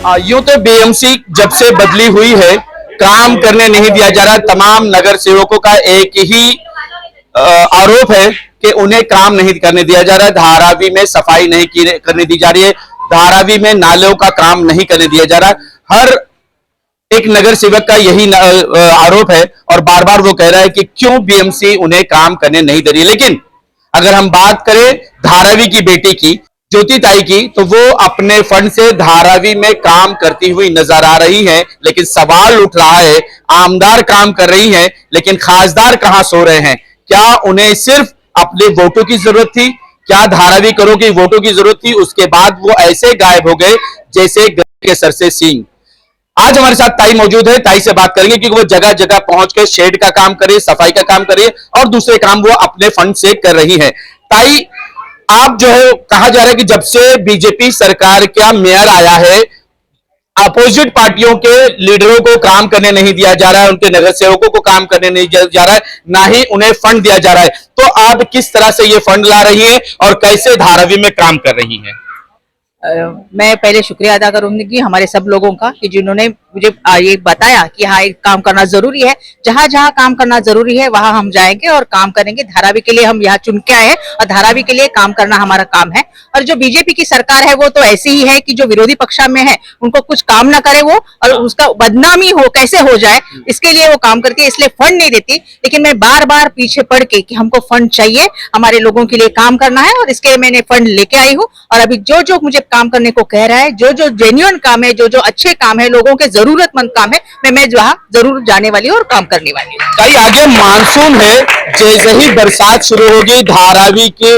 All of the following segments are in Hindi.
यूं तो बीएमसी जब से बदली हुई है काम करने नहीं दिया जा रहा। तमाम नगर सेवकों का एक ही आरोप है कि उन्हें काम नहीं करने दिया जा रहा है। धारावी में सफाई नहीं करने दी जा रही है, धारावी में नालों का काम नहीं करने दिया जा रहा। हर एक नगर सेवक का यही आरोप है और बार बार वो कह रहा है कि क्यों बीएमसी उन्हें काम करने नहीं दे रही है। लेकिन अगर हम बात करें धारावी की बेटी की, ज्योति ताई की, तो वो अपने फंड से धारावी में काम करती हुई नजर आ रही है। लेकिन सवाल उठ रहा है, आमदार काम कर रही हैं लेकिन खासदार कहां सो रहे हैं? क्या उन्हें सिर्फ अपने वोटों की जरूरत थी? क्या धारावी करो की वोटों की जरूरत थी? उसके बाद वो ऐसे गायब हो गए जैसे गधे के सर से सींग। आज हमारे साथ ताई मौजूद है, ताई से बात करेंगे क्योंकि वो जगह जगह पहुंच के शेड का काम करे, सफाई का काम करे और दूसरे काम वो अपने फंड से कर रही है। ताई, आप जो है कहा जा रहा है कि जब से बीजेपी सरकार का मेयर आया है, अपोजिट पार्टियों के लीडरों को काम करने नहीं दिया जा रहा है, उनके नगर सेवकों को काम करने नहीं दिया जा रहा है, ना ही उन्हें फंड दिया जा रहा है। तो आप किस तरह से ये फंड ला रही है और कैसे धारावी में काम कर रही है? मैं पहले शुक्रिया अदा करूंगी हमारे सब लोगों का कि जिन्होंने मुझे ये बताया कि हाँ काम करना जरूरी है। जहां जहां काम करना जरूरी है वहां हम जाएंगे और काम करेंगे। धारावी के लिए हम यहाँ चुन के आए हैं और धारावी के लिए काम करना हमारा काम है। और जो बीजेपी की सरकार है वो तो ऐसी ही है कि जो विरोधी पक्ष में है उनको कुछ काम ना करे वो, और उसका बदनामी हो कैसे हो जाए इसके लिए वो काम करती है, इसलिए फंड नहीं देती। लेकिन मैं बार बार पीछे पड़ के कि हमको फंड चाहिए, हमारे लोगों के लिए काम करना है, और इसके लिए मैंने फंड लेके आई हूँ। और अभी जो जो मुझे काम करने को कह रहा है, जो जो जेन्युइन काम है, जो जो अच्छे काम है, लोगों के जरूरतमंद काम है, मैं वहां जरूर जाने वाली हूँ और काम करने वाली हूँ। ताई, आगे मानसून है, जैसे ही बरसात शुरू होगी धारावी के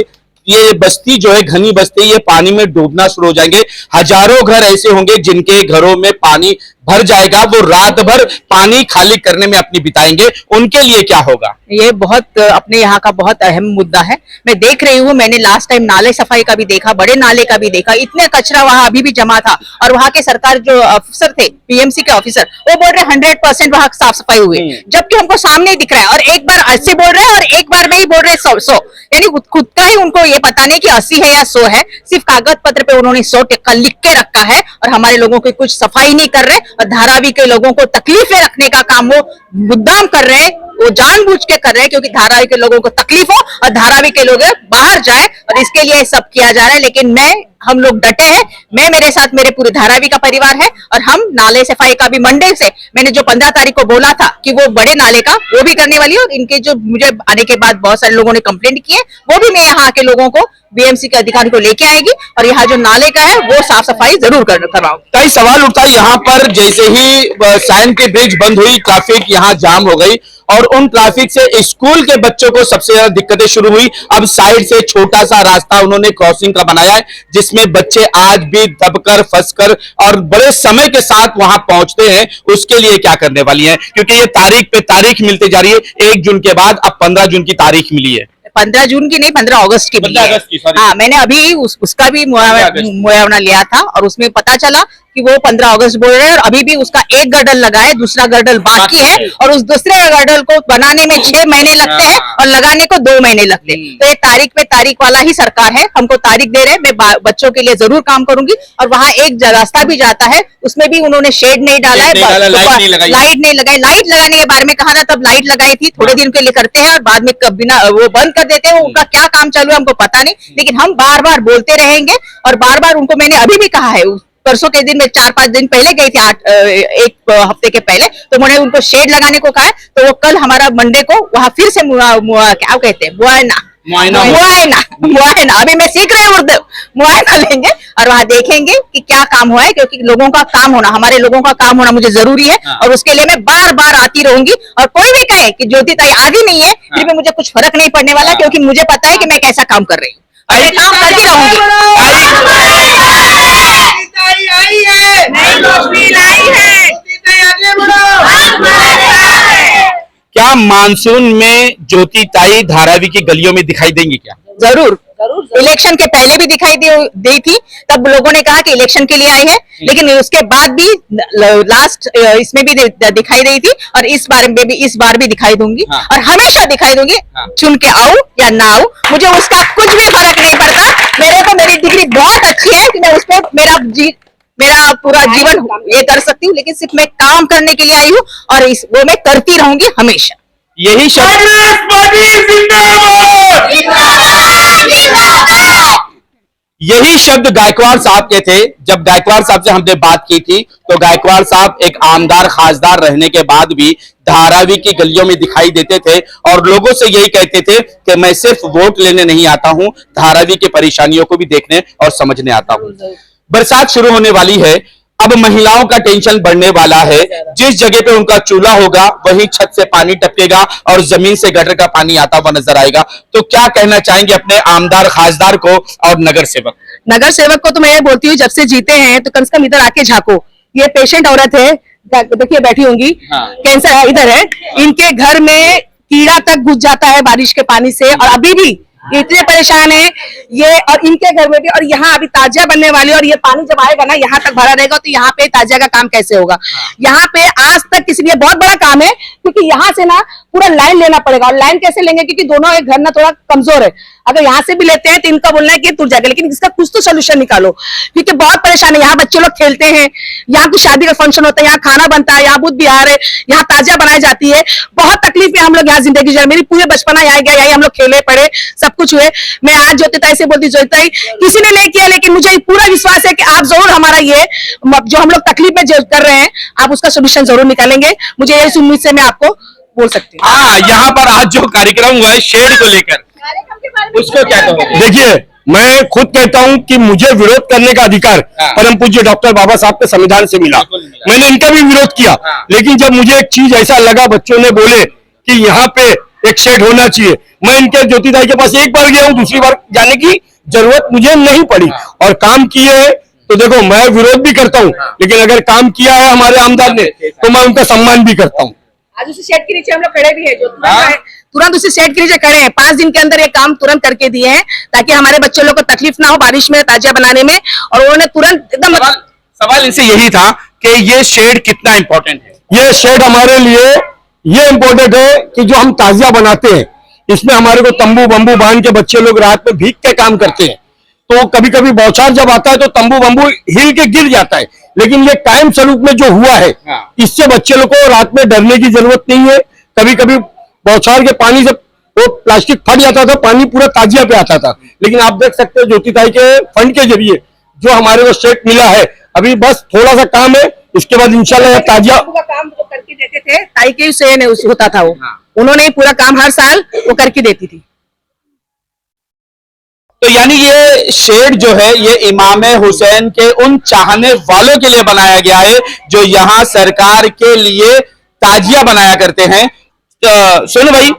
ये बस्ती जो है, घनी बस्ती, ये पानी में डूबना शुरू हो जाएंगे। हजारों घर ऐसे होंगे जिनके घरों में पानी भर जाएगा, वो रात भर पानी खाली करने में अपनी बिताएंगे। उनके लिए क्या होगा? ये बहुत अपने यहाँ का बहुत अहम मुद्दा है। मैं देख रही हूँ, मैंने लास्ट टाइम नाले सफाई का भी देखा, बड़े नाले का भी देखा, इतने कचरा वहाँ अभी भी जमा था। और वहाँ के सरकार जो अफसर थे, पीएमसी के ऑफिसर, वो बोल रहे 100% वहाँ साफ सफाई हुई, जबकि हमको सामने दिख रहा है। और एक बार 80 बोल रहे हैं और एक बार में ही बोल रहे 100, यानी खुद का ही उनको ये पता नहीं कि 80 है या 100 है। सिर्फ कागज पत्र पे उन्होंने 100 लिख के रखा है और हमारे लोगों की कुछ सफाई नहीं कर रहे। और धारावी के लोगों को तकलीफ में रखने का काम वो मुद्दाम कर रहे हैं, वो जानबूझ के कर रहे हैं क्योंकि धारावी के लोगों को तकलीफ हो और धारावी के लोग बाहर जाए, और इसके लिए सब किया जा रहा है। लेकिन हम लोग डटे हैं। मेरे साथ मेरे पूरे धारावी का परिवार है और हम नाले सफाई का भी मंडे से, मैंने जो 15 तारीख को बोला था कि वो बड़े नाले का, वो भी करने वाली है। और इनके जो मुझे आने के बाद बहुत सारे लोगों ने कंप्लेंट की है, वो भी मैं यहाँ के लोगों को, बीएमसी के अधिकारी को लेके आएगी और यहाँ जो नाले का है वो साफ सफाई जरूर करवाओ। कई सवाल उठता है यहाँ पर, जैसे ही साइन की ब्रिज बंद हुई, ट्रैफिक यहाँ जाम हो गई और उन ट्रैफिक से स्कूल के बच्चों को सबसे ज्यादा दिक्कतें शुरू हुई। अब साइड से छोटा सा रास्ता उन्होंने क्रॉसिंग का बनाया है जिसमें बच्चे आज भी दबकर फंसकर और बड़े समय के साथ वहां पहुंचते हैं। उसके लिए क्या करने वाली हैं? क्योंकि ये तारीख पे तारीख मिलती जा रही है। 1 जून के बाद अब 15 जून की तारीख मिली है। 15 जून की नहीं, 15 अगस्त की। 15 अगस्त की, हाँ, मैंने अभी उसका भी मुआवना लिया था और उसमें पता चला कि वो 15 अगस्त बोल रहे हैं और अभी भी उसका एक गर्डल लगा है, दूसरा गर्डल बाकी है। और उस दूसरे गर्डल को बनाने में 6 महीने लगते हैं और लगाने को 2 महीने लगते हैं। तो ये तारीख पे तारीख वाला ही सरकार है, हमको तारीख दे रहे हैं। मैं बच्चों के लिए जरूर काम करूंगी। और वहाँ एक रास्ता भी जाता है, उसमें भी उन्होंने शेड नहीं डाला है, लाइट नहीं लगाई। लाइट लगाने के बारे में कहा ना, तब लाइट लगाई थी, थोड़े दिन के लिए करते हैं और बाद में बिना वो बंद कर देते हैं। उनका क्या काम चालू है हमको पता नहीं, लेकिन हम बार बार बोलते रहेंगे। और बार बार उनको मैंने अभी भी कहा है, परसों के दिन में 4-5 दिन पहले गई थी, 1 हफ्ते के पहले, तो मैंने उनको शेड लगाने को कहा है। तो वो कल हमारा मंडे को वहां फिर से क्या कहते हैं, मुआयना, अभी मैं सीख रही हूँ उर्दू, मुआयना लेंगे और वहां देखेंगे कि क्या काम हुआ है। क्योंकि लोगों का काम होना, हमारे लोगों का काम होना मुझे जरूरी है। और उसके लिए मैं बार बार आती रहूंगी। और कोई भी कहे कि ज्योति ताई आदि नहीं है, फिर भी मुझे कुछ फर्क नहीं पड़ने वाला, क्योंकि मुझे पता है कि मैं कैसा काम कर रही हूँ। मैं काम करती रहूंगी। क्या मानसून में ज्योति ताई धारावी की गलियों में दिखाई देंगी? क्या जरूर, इलेक्शन के पहले भी दिखाई दी थी, तब लोगों ने कहा कि इलेक्शन के लिए आई है। लेकिन उसके बाद भी लास्ट इसमें भी दिखाई दी थी और इस बार भी दिखाई दूंगी। और हमेशा दिखाई दूंगी, चुन के आऊं या ना आऊं, मुझे उसका कुछ भी फर्क नहीं पड़ता। मेरे को मेरी डिग्री बहुत अच्छी है कि मैं उस पर मेरा पूरा जीवन ये कर सकती हूँ, लेकिन सिर्फ मैं काम करने के लिए आई हूँ और वो मैं करती रहूंगी हमेशा। यही शब्द यही शब्द गायकवाड़ साहब के थे। जब गायकवाड़ साहब से हमने बात की थी तो गायकवाड़ साहब एक आमदार खासदार रहने के बाद भी धारावी की गलियों में दिखाई देते थे और लोगों से यही कहते थे कि मैं सिर्फ वोट लेने नहीं आता हूं, धारावी की परेशानियों को भी देखने और समझने आता हूं। बरसात शुरू होने वाली है, अब महिलाओं का टेंशन बढ़ने वाला है। जिस जगह पे उनका चूल्हा होगा वहीं छत से पानी टपकेगा और जमीन से गटर का पानी आता हुआ नजर आएगा। तो क्या कहना चाहेंगे अपने आमदार खासदार को और नगर सेवक? नगर सेवक को तो मैं ये बोलती हूँ, जब से जीते हैं तो कम से कम इधर आके झांको। ये पेशेंट औरत है, देखिए बैठी होंगी, कैंसर है, इधर है, इनके घर में कीड़ा तक घुस जाता है बारिश के पानी से और अभी भी ये इतने परेशान है ये, और इनके घर में भी। और यहाँ अभी ताजिया बनने वाली है और ये पानी जब आएगा ना यहाँ तक भरा रहेगा तो यहाँ पे ताजिया का काम कैसे होगा? यहाँ पे आज तक किसी लिए बहुत बड़ा काम है, क्योंकि यहाँ से ना पूरा लाइन लेना पड़ेगा। और लाइन कैसे लेंगे, क्योंकि दोनों एक घर ना थोड़ा कमजोर है। अगर यहाँ से भी लेते हैं तो इनका बोलना है कि टूट जाएगा, लेकिन इसका कुछ तो सोल्यूशन निकालो, क्योंकि बहुत परेशान है। यहाँ बच्चे लोग खेलते हैं, यहाँ की शादी का फंक्शन होता है, यहाँ खाना बनता है, यहाँ बुध बिहार है, यहाँ ताजिया बनाई जाती है। बहुत तकलीफ है हम लोग यहाँ जिंदगी जी, मेरी पूरे बचपना यहाँ गया, यही हम लोग खेले पड़े, सब कुछ हुए। मैं आज ज्योतिताई से बोलती, ज्योतिताई किसी ने नहीं किया, लेकिन मुझे पूरा विश्वास है कि आप जरूर हमारा ये जो हम लोग तकलीफ में जो कर रहे हैं आप उसका सोल्यूशन जरूर निकालेंगे। मुझे यही उम्मीद से मैं आपको बोल सकती हूँ। हाँ, यहाँ पर आज जो कार्यक्रम हुआ है शेड को लेकर, उसको क्या कहोगे? देखिए, मैं खुद कहता हूं कि मुझे विरोध करने का अधिकार परम पूज्य डॉक्टर बाबा साहब के संविधान से मिला। मैंने इनका भी विरोध किया, लेकिन जब मुझे एक चीज ऐसा लगा, बच्चों ने बोले कि यहाँ पे एक शेड होना चाहिए, मैं इनके ज्योतिदाई के पास एक बार गया हूँ, दूसरी बार जाने की जरूरत मुझे नहीं पड़ी। और काम किए है तो देखो, मैं विरोध भी करता हूँ, लेकिन अगर काम किया है हमारे आमदार ने तो मैं उनका सम्मान भी करता हूँ। आज उसी शेड के नीचे हम लोग खड़े भी है, जो तुरंत उसी शेड के नीचे खड़े हैं। 5 दिन के अंदर ये काम तुरंत करके दिए हैं, ताकि हमारे बच्चों लोग को तकलीफ ना हो बारिश में ताजिया बनाने में। और उन्होंने तुरंत एकदम सवाल इनसे यही था कि ये शेड कितना इंपॉर्टेंट है? ये शेड हमारे लिए ये इम्पोर्टेंट है कि जो हम ताजिया बनाते हैं इसमें हमारे को तंबू बम्बू बांध के बच्चे लोग रात में भीग के काम करते हैं, तो कभी कभी बौछार जब आता है तो तंबू बम्बू हिल के गिर जाता है। लेकिन ये कायम स्वरूप में जो हुआ है, इससे बच्चे लोग को रात में डरने की जरूरत नहीं है। कभी कभी बौछार के पानी से वो प्लास्टिक फट जाता था, पानी पूरा ताजिया पे आता था। लेकिन आप देख सकते हो ज्योतिताई के फंड के जरिए जो हमारे को सेट मिला है, अभी बस थोड़ा सा काम है, इसके बाद इंशाल्लाह ताजिया का काम जो करके देते थे, ताई के से होता था वो, उन्होंने पूरा काम हर साल वो करके देती थी। तो यानी ये शेड जो है ये इमाम हुसैन के उन चाहने वालों के लिए बनाया गया है जो यहाँ सरकार के लिए ताजिया बनाया करते हैं। सोनू भाई,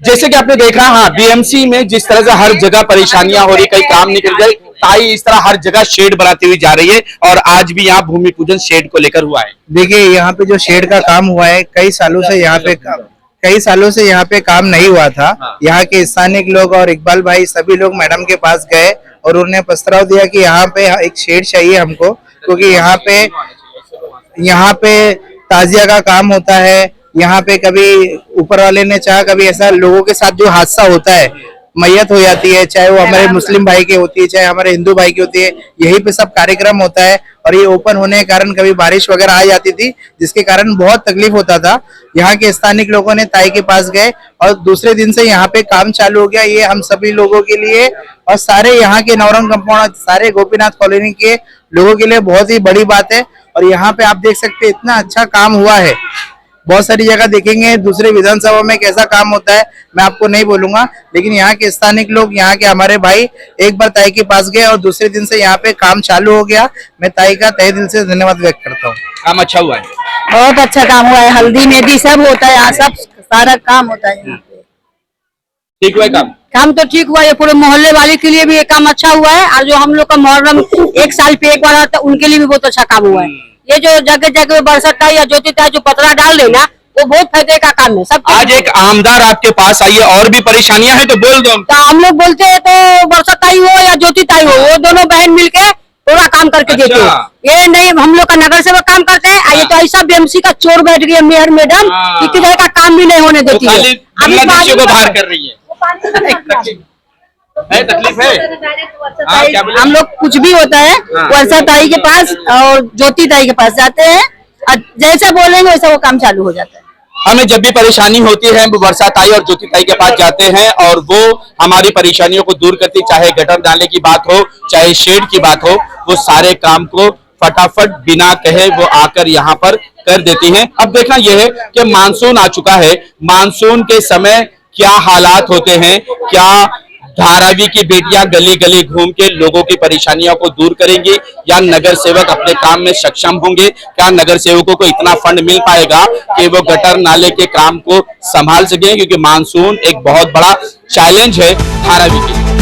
जैसे कि आपने देखा, हाँ, बीएमसी में जिस तरह से हर जगह परेशानियां हो रही, कहीं काम निकल जाए, ताई इस तरह हर जगह शेड बनाती हुई जा रही है और आज भी यहाँ भूमि पूजन शेड को लेकर हुआ है। देखिए, यहाँ पे जो शेड का काम हुआ है, कई सालों से यहाँ पे काम नहीं हुआ था। यहाँ के स्थानिक लोग और इकबाल भाई सभी लोग मैडम के पास गए और उन्होंने प्रस्ताव दिया कि यहाँ पे एक शेड चाहिए हमको, क्योंकि यहाँ पे ताजिया का काम होता है। यहाँ पे कभी ऊपर वाले ने चाहा, कभी ऐसा लोगों के साथ जो हादसा होता है, मैयत हो जाती है, चाहे वो हमारे मुस्लिम भाई की होती है, चाहे हमारे हिंदू भाई की होती है, यहीं पे सब कार्यक्रम होता है। और ये ओपन होने के कारण कभी बारिश वगैरह आ जाती थी, जिसके कारण बहुत तकलीफ होता था। यहाँ के स्थानिक लोगों ने ताई के पास गए और दूसरे दिन से यहाँ पे काम चालू हो गया। ये हम सभी लोगों के लिए और सारे यहाँ के नौरंग कंपाउंड, सारे गोपीनाथ कॉलोनी के लोगों के लिए बहुत ही बड़ी बात है। और यहाँ पे आप देख सकते हैं इतना अच्छा काम हुआ है। बहुत सारी जगह देखेंगे दूसरे विधानसभा में कैसा काम होता है, मैं आपको नहीं बोलूंगा, लेकिन यहाँ के स्थानिक लोग, यहाँ के हमारे भाई एक बार ताई के पास गए और दूसरे दिन से यहाँ पे काम चालू हो गया। मैं ताई का तहे दिल से धन्यवाद व्यक्त करता हूँ। काम अच्छा हुआ है, बहुत अच्छा काम हुआ है। हल्दी मेहंदी सब होता है यहाँ, सब सारा काम होता है यहाँ पे। ठीक हुआ है काम तो ठीक हुआ है, पूरे मोहल्ले वाले के लिए भी ये काम अच्छा हुआ है। और जो हम लोग का मुहर्रम 1 साल पे एक बार आता है, उनके लिए भी बहुत अच्छा काम हुआ है। ये जो जगह जगह बरसता है या ज्योतिता जो पतरा डाल देना, वो बहुत फायदे का काम है। सब आज एक आमदार आपके पास आई है, और भी परेशानियां हैं तो बोल दो। तो हम लोग बोलते हैं तो बरसताई हो या ज्योतिताई हो, वो दोनों बहन मिलके पूरा काम करके देते हैं। ये नहीं हम लोग का नगर सेवक काम करते हैं, ये तो ऐसा बीएमसी का चोर बैठ गई है मेयर मैडम, किसी तरह का काम भी नहीं होने देती है। को बाहर कर रही है। है तकलीफ है? हाँ, क्या बोले? हम लोग कुछ भी होता है हाँ। वर्षा ताई के पास और ज्योति ताई के पास जाते हैं और जैसा बोलेंगे वैसा वो काम चालू हो जाता है। हमें जब भी परेशानी होती है हम वर्षा ताई और ज्योति ताई के पास जाते हैं और वो हमारी परेशानियों को दूर करती, चाहे गटर नाले की बात हो, चाहे शेड की बात हो, वो सारे काम को फटाफट बिना कहे वो आकर यहाँ पर कर देती हैं। अब देखना यह है कि मानसून आ चुका है, मानसून के समय क्या हालात होते हैं, क्या धारावी की बेटियां गली गली घूम के लोगों की परेशानियों को दूर करेंगी या नगर सेवक अपने काम में सक्षम होंगे? क्या नगर सेवकों को इतना फंड मिल पाएगा कि वो गटर नाले के काम को संभाल सकें? क्योंकि मानसून एक बहुत बड़ा चैलेंज है धारावी के लिए।